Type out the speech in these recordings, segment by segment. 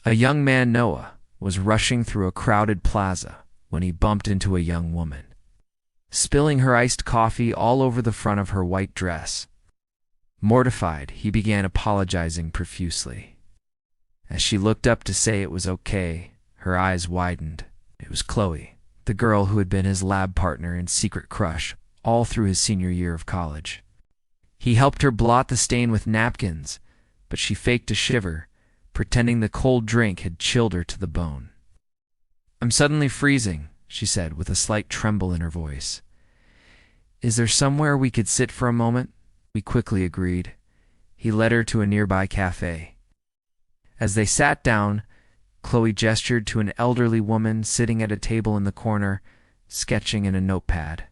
A young man, Noah, was rushing through a crowded plaza when he bumped into a young woman, spilling her iced coffee all over the front of her white dress. Mortified, he began apologizing profusely. As she looked up to say it was okay, her eyes widened. It was Chloe, the girl who had been his lab partner and secret crush all through his senior year of college. He helped her blot the stain with napkins, but she faked a shiver, pretending the cold drink had chilled her to the bone. "I'm suddenly freezing," she said with a slight tremble in her voice. "Is there somewhere we could sit for a moment?" We quickly agreed. He led her to a nearby cafe. As they sat down, Chloe gestured to an elderly woman sitting at a table in the corner, sketching in a notepad.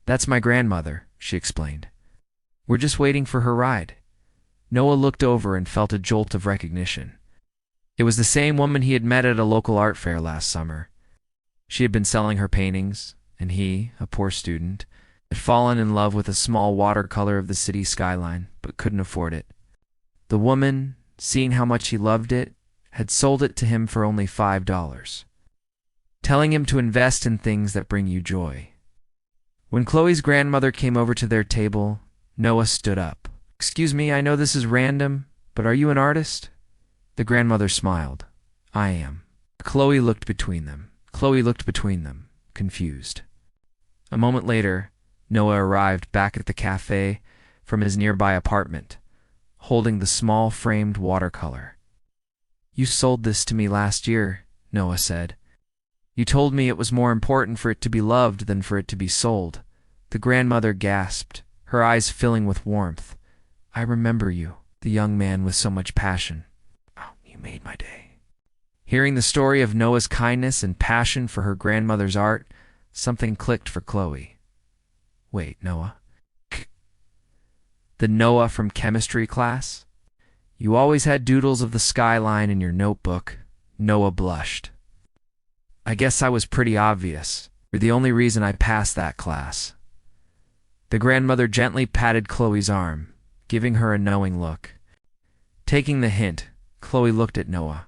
"That's my grandmother," she explained. "We're just waiting for her ride." Noah looked over and felt a jolt of recognition. It was the same woman he had met at a local art fair last summer. She had been selling her paintings, and he, a poor student, had fallen in love with a small watercolor of the city skyline, but couldn't afford it. The woman, seeing how much he loved it, had sold it to him for only $5, telling him to invest in things that bring you joy. When Chloe's grandmother came over to their table, Noah stood up. "Excuse me, I know this is random, but are you an artist?" The grandmother smiled. "I am." Chloe looked between them, confused. A moment later, Noah arrived back at the cafe from his nearby apartment, holding the small framed watercolor. "You sold this to me last year," Noah said. "You told me it was more important for it to be loved than for it to be sold." The grandmother gasped, her eyes filling with warmth. "I remember you," the young man with so much passion. "Oh, you made my day." Hearing the story of Noah's kindness and passion for her grandmother's art, something clicked for Chloe. "Wait, Noah. The Noah from chemistry class? You always had doodles of the skyline in your notebook." Noah blushed. "I guess I was pretty obvious. You're the only reason I passed that class." The grandmother gently patted Chloe's arm, giving her a knowing look. Taking the hint, Chloe looked at Noah.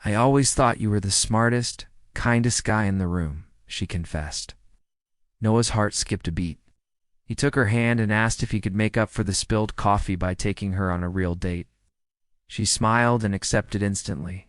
"I always thought you were the smartest, kindest guy in the room," she confessed. Noah's heart skipped a beat. He took her hand and asked if he could make up for the spilled coffee by taking her on a real date. She smiled and accepted instantly.